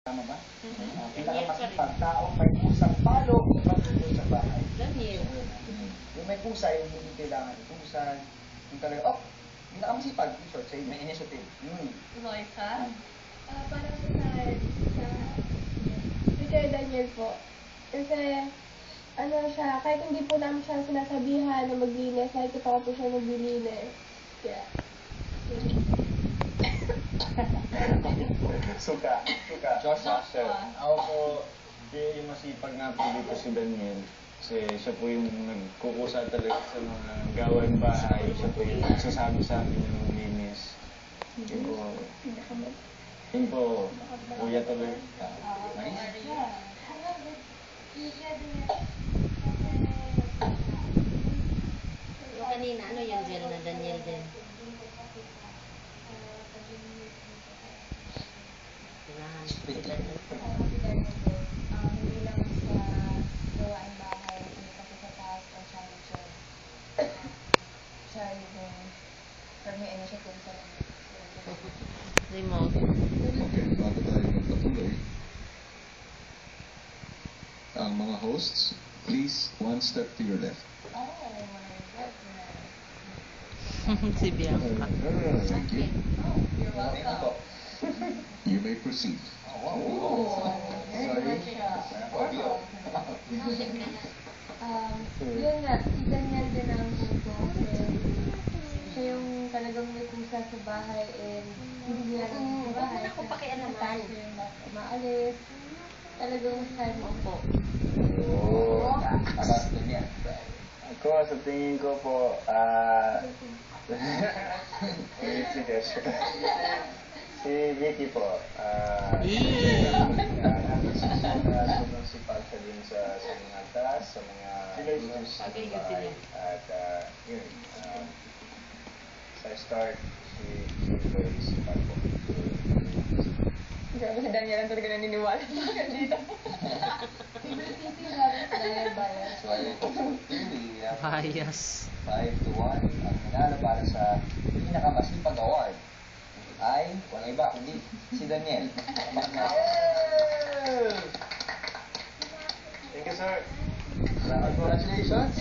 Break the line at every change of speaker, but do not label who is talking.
Tama ba? Pinakamasipag taong may pusang palo magtutulog sa bahay.
Daniel.
Yung may pusa, yung hindi kailangan ipusan. Yung talaga, pinakamasipag, in short, say, may initiative.
Loisa?
Para sa Sir Daniel po. Kasi, ano siya, kahit hindi po namin siya sinasabihan na maglinis, nakikita ko po siya naglilinis. Kaya,
Suka.
Joshua.
Ako po, yung masipag nga po dito si Daniel. Kasi siya po yung nagkukusa talaga sa mga gawain bahay. Siya po yung nagsasabi sa akin yung linis. Yun po, kuya tuloy.
Yung kanina, ano yung gel na Daniel din? Tinahan.
Hindi lang sa gawain bahay, hindi kasi sa taas o siya yung may initiative sa
Remote.
Okay, bago tayo magpatuloy. Ang mga hosts, please, one step to your left.
Oh my goodness.
Si Bianca.
Thank you.
You're welcome.
You may proceed.
Very much yun nga, si Daniel din ang puso. Siya yung talagang may pusa sa bahay and hindi niya lang sa bahay.
Ako pakialaman.
Siya yung maalis. Talagang style mo po.
Ako, sa tingin ko po, si Vicky po, sumasipag siya din sa mga task, sa mga issues sa bahay. At yun, sa start, si very sipag po.
grabe si Daniel ang talaga naniniwala sa akin dito.
Bias.
5-1, ang nanalo para sa pinakamasipag award ay walang iba kundi si Daniel.
Thank you, sir.
Congratulations!